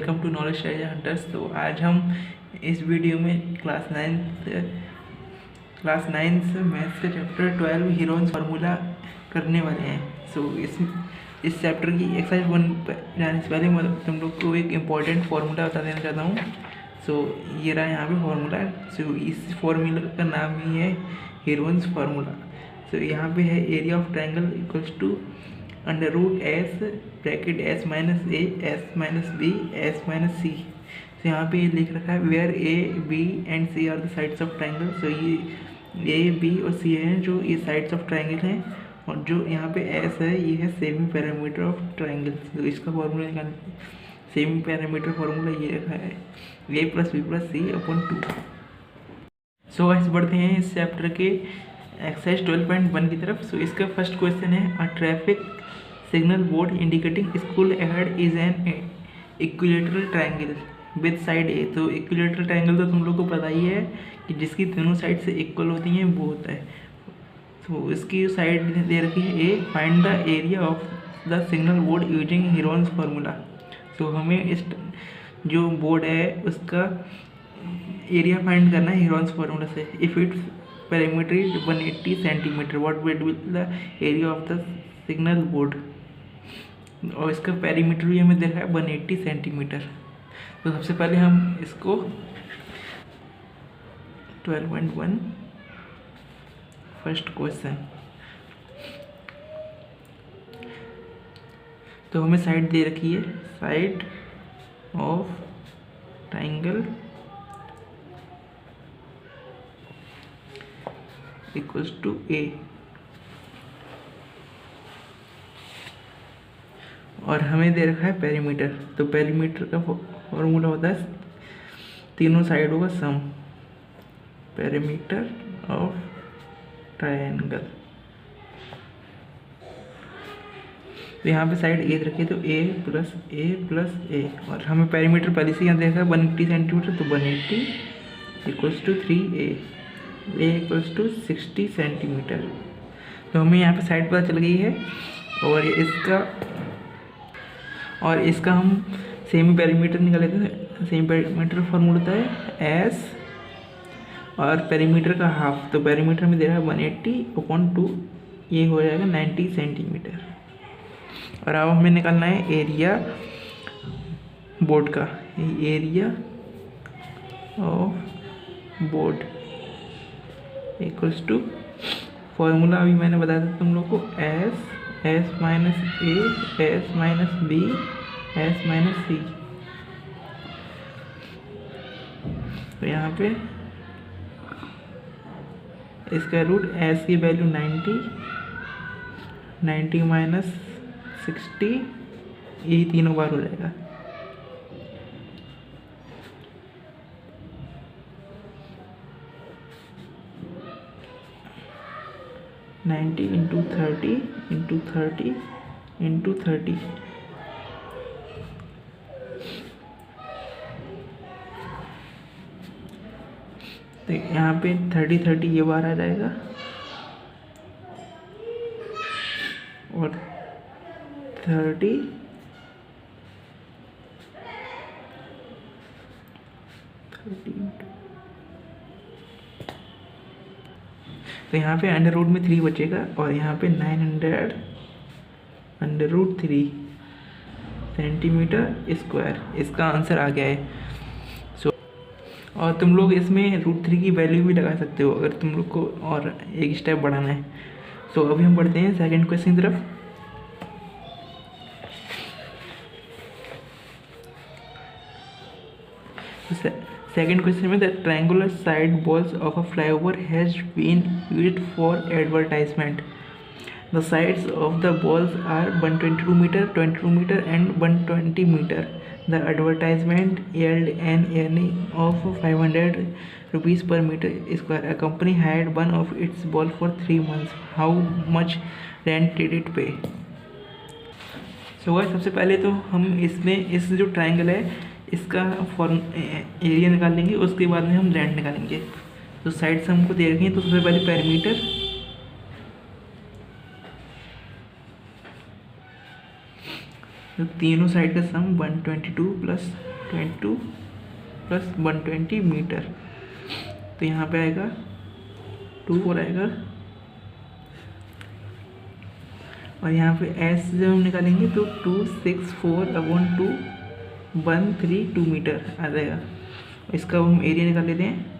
Welcome to knowledge treasure hunters. तो आज हम इस वीडियो में क्लास नाइन्थ मैथ्स के चैप्टर 12 हीरोन्स फार्मूला करने वाले हैं। इस चैप्टर की एक्सरसाइज 1 जाने से पहले मैं तुम लोग को एक इम्पॉर्टेंट फार्मूला बता देना चाहता हूँ। ये रहा यहाँ पे फार्मूला। इस फार्मूला का नाम ही है हीरोन्स फार्मूला। यहाँ पे है area of triangle equals to under root S bracket S minus A S minus B S minus C. तो यहाँ पे लिख रखा है where A B and C are the sides of triangle. So ये ए बी और सी हैं जो ये साइड्स ऑफ ट्रायंगल हैं, और जो यहाँ पे एस है ये है सेमी पैरामीटर ऑफ ट्रायंगल। तो इसका फॉर्मूला निकाल, सेमी पैरामीटर फॉर्मूला ये रखा है ए प्लस बी प्लस सी अपॉन 2। सो गाइस बढ़ते हैं इस चैप्टर के एक्सरसाइज 12.1 की तरफ। सो इसका फर्स्ट क्वेश्चन है a traffic signal board indicating school ahead is an equilateral triangle with side A. तो इक्विलेटरल ट्रायंगल तो तुम लोग को पता ही है कि जिसकी दोनों साइड से इक्वल होती हैं वो होता है। तो इसकी साइड दे रखी है A, find the area of the signal board using Heron's formula. तो हमें इस जो बोर्ड है उसका एरिया फाइंड करना है हीरोन्स फार्मूला से। If it's perimeter is 180 centimeter, what will be the area of the signal board? और इसका पेरीमीटर भी हमें देखा है 180 सेंटीमीटर। तो सबसे पहले हम इसको 12.1 फर्स्ट क्वेश्चन, तो हमें साइड दे रखी है side of triangle equals to A, और हमें दे रखा है पेरीमीटर। तो पेरीमीटर का फॉर्मूला होता है तीनों साइडों का सम, पेरीमीटर ऑफ ट्रायंगल। तो यहाँ पे साइड ए रखी है तो ए प्लस ए, और हमें पेरीमीटर पहले से यहाँ देखा है 180 सेंटीमीटर, तो 180 equals to 3a, a equals to 60 centimetre. तो हमें यहाँ पे साइड पता चल गई है, और इसका हम सेमी पेरीमीटर निकाले थे। सेमी पेरीमीटर फॉर्मूला होता है एस और पेरीमीटर का हाफ। तो पेरीमीटर में दे रहा है 180/2, ये हो जाएगा 90 सेंटीमीटर। और अब हमें निकालना है एरिया बोर्ड का, area of board equals to formula अभी मैंने बताया था तुम लोग को S minus A S minus B S minus C. तो यहाँ पे इसका रूट एस की वैल्यू 90 माइनस 60, यही तीनों बार हो जाएगा। Ninety into 30 into 30 into 30। तो यहाँ पे 30 ये बार आ जाएगा, और 30 तो यहाँ पे अंडर रूट में 3 बचेगा, और यहाँ पे 900 अंडर रूट 3 सेंटीमीटर स्क्वायर इसका आंसर आ गया है। और तुम लोग इसमें √3 की वैल्यू भी लगा सकते हो अगर तुम लोग को और एक स्टेप बढ़ाना है। सो अभी हम बढ़ते हैं सेकंड क्वेश्चन की तरफ। Second question में the triangular side walls of a flyover has been used for advertisement. The sides of the walls are 122 meter, 22 meter and 120 meter. The advertisement yelled an earning of 500 rupees per meter square. A company hired one of its wall for 3 months. How much rent did it pay? So guys, सबसे पहले तो हम इसमें इस जो triangle है इसका area निकाल लेंगे, उसके बाद में हम रेंट निकालेंगे। तो साइड से हमको दे रखें, तो सबसे पहले पेरीमीटर, तो तीनों साइड का सम 122 + 22 प्लस 120 मीटर। तो यहाँ पे आएगा 2 और आएगा, और यहाँ पे एस जब हम निकालेंगे तो 264/2 132 मीटर आ जाएगा। इसका हम एरिया निकाल लेते हैं।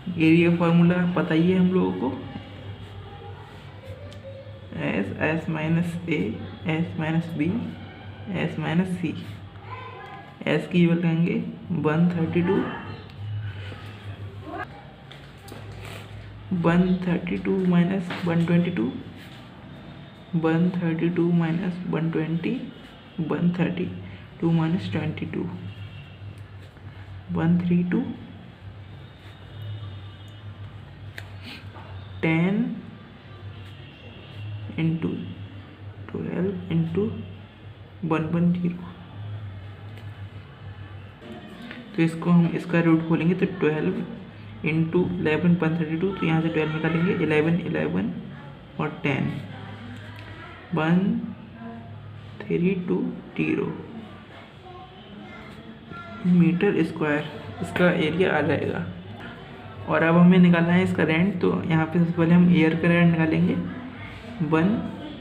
एरिया फार्मूला पता ही है हम लोगों को, S minus A S minus B S minus c. S की वैल्यू कहेंगे 132 minus 122, 132 minus 120, 132 minus 22, 132, 10 into 12 into 110। तो इसको हम इसका रूट खोलेंगे तो 12 इंटू 11 132, तो यहाँ से 12 निकालेंगे, 11 11 और 10 1320 मीटर स्क्वायर इसका एरिया आ जाएगा। और अब हमें निकालना है इसका रेंट। तो यहाँ पे सबसे पहले हम एयर का रेंट निकालेंगे, 1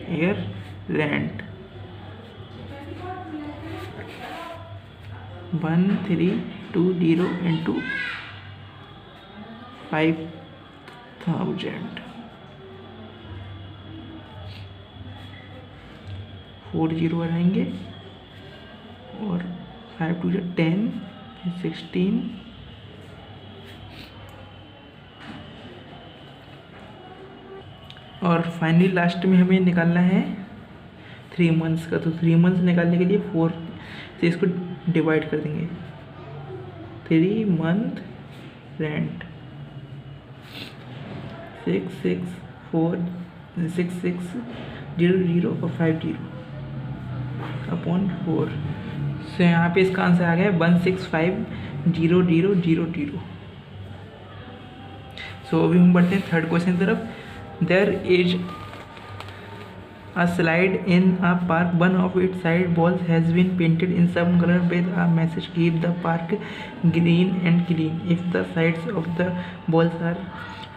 एयर रेंट 1320 इंटू 5000, 40 रहेंगे, और 5 2 10 16, और फाइनली लास्ट में हमें निकालना है 3 मंथ्स का। तो 3 मंथ्स निकालने के लिए 4 से इसको डिवाइड कर देंगे। 3 मंथ रेंट 6640 और 50 अपॉन 4। सो यहाँ पे इसका आंसर आ गया 1650000। सो अभी हम बढ़ते हैं थर्ड क्वेश्चन की तरफ। There is a slide in a park. One of its side walls has been painted in some color with a message, keep the park green and clean. If the sides of the walls are,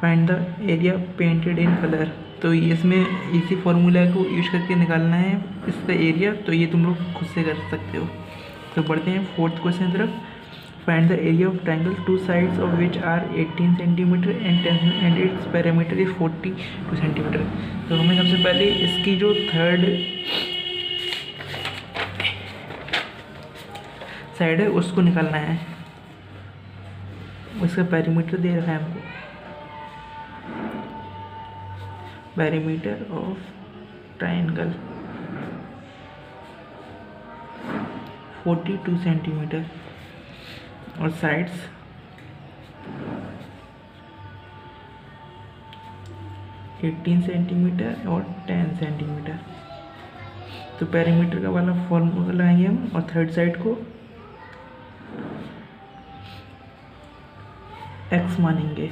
find the area painted in color. तो इसमें इसी formula को use करके निकालना है इसका area. तो ये तुम लोग खुद से कर सकते हो। तो बढ़ते हैं फोर्थ क्वेश्चन की तरफ। Find the area of triangle, two sides of which are 18 cm and its perimeter is 42 cm. तो हमें सबसे पहले इसकी जो थर्ड साइड है उसको निकालना है। उसका पेरीमीटर दे रखा है हमको, पेरीमीटर ऑफ ट्राइंगल 42 सेंटीमीटर, और साइड्स 18 सेंटीमीटर और 10 सेंटीमीटर। तो पेरीमीटर का वाला फॉर्मूला लगाएंगे हम, और थर्ड साइड को x मानेंगे।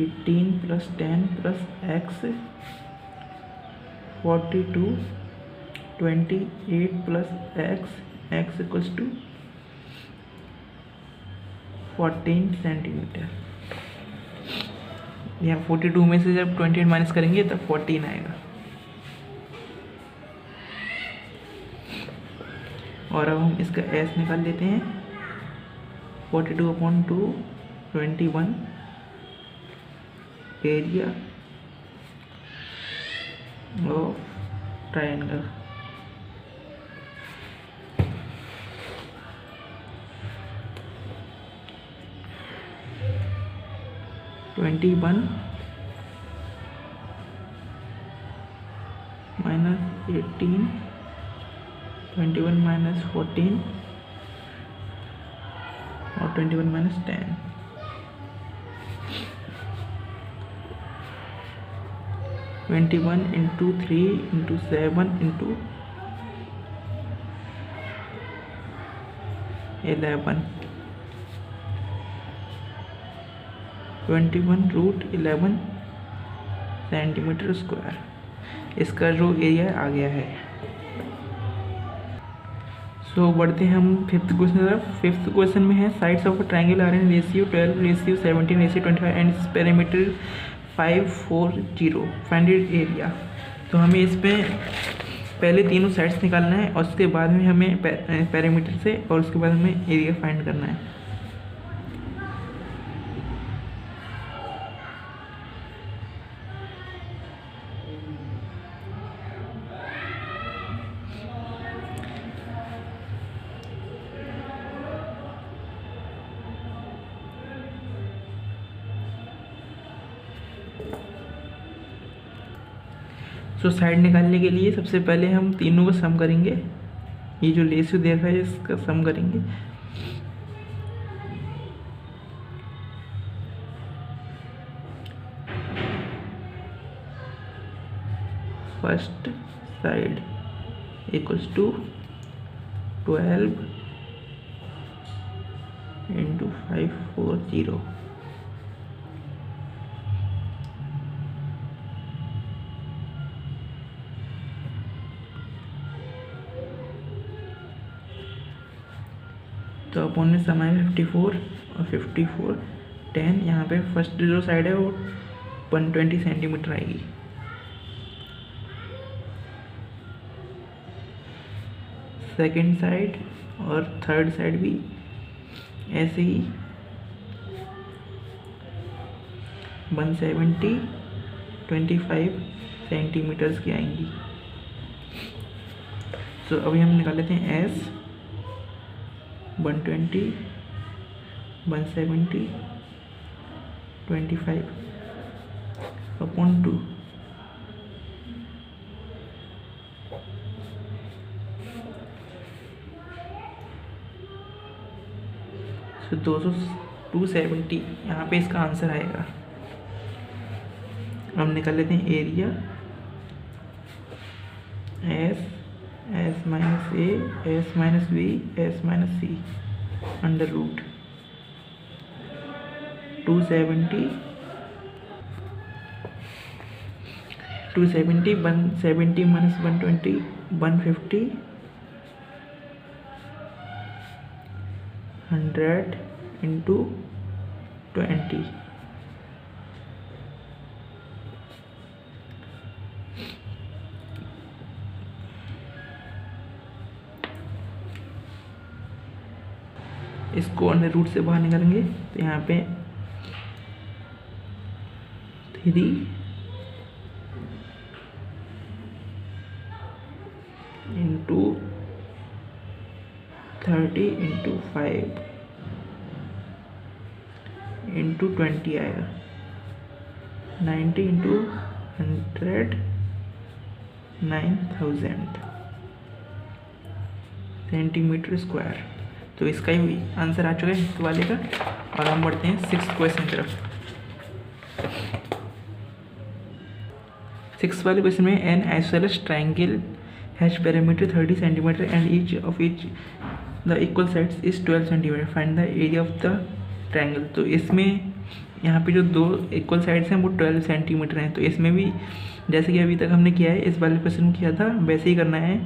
Eighteen plus 10 plus x 42, 28 plus x equals to 14 centimetre. यहाँ 42 में से जब 28 माइनस करेंगे तब 14 आएगा। और अब हम इसका s निकाल लेते हैं। 42/2 21 एरिया ऑफ ट्रायंगल। -21 -18, 21 - 14 और 21 - 10। 21 × 3 × 7 × 11, 21 √11 सेंटीमीटर स्क्वायर। इसका जो एरिया आ गया है। सो बढ़ते हैं हम फिफ्थ क्वेश्चन की तरफ। फिफ्थ क्वेश्चन में है sides of triangle are in ratio 12 ratio 17 ratio 25 and perimeter 540 find it area. तो हमें इसमें पहले तीनों साइड्स निकालना है और उसके बाद में हमें पेरीमीटर से और उसके बाद हमें एरिया फाइंड करना है। सो साइड निकालने के लिए सबसे पहले हम तीनों का सम करेंगे। ये जो रेशियो दे रखा है इसका सम करेंगे। First side equals to 12 into 540 तो अपन ने समय 54 और 54 10। यहाँ पे फर्स्ट जो साइड है वो 120 सेंटीमीटर आएगी। सेकंड साइड और थर्ड साइड भी ऐसे ही 170 25 सेंटीमीटर्स की आएंगी। सो अभी हम निकाल लेते हैं एस 120 170 25 अपॉन 2। तो 270 यहाँ पे इसका आंसर आएगा। हम निकाल लेते हैं area s minus A S minus B S minus c under root 270 170 minus 120 150 100 into 20। इसको अंडर रूट से बाहर निकालेंगे तो यहाँ पे 3 इंटू 30 इंटू 5 इंटू 20 आएगा 90 इंटू 100 9000 सेंटीमीटर स्क्वायर। तो इसका ही आंसर आ चुका है इस वाले का। और हम बढ़ते हैं सिक्स्थ क्वेश्चन की तरफ। सिक्स वाले क्वेश्चन में N isosceles triangle has perimeter 30 centimetre and each of the equal sides is 12 centimetre find the area of the triangle. तो इसमें यहाँ पे जो दो इक्वल साइड्स हैं वो 12 सेंटीमीटर हैं। तो इसमें भी जैसे कि अभी तक हमने किया है इस वाले क्वेश्चन में किया था वैसे ही करना है।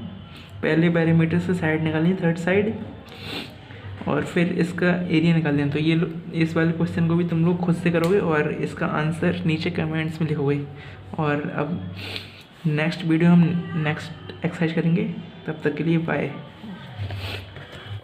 पहले पेरीमीटर से साइड निकालनी है थर्ड साइड और फिर इसका एरिया निकाल दें। तो ये इस वाले क्वेश्चन को भी तुम लोग खुद से करोगे और इसका आंसर नीचे कमेंट्स में लिखोगे। और अब नेक्स्ट वीडियो हम नेक्स्ट एक्सरसाइज करेंगे। तब तक के लिए बाय।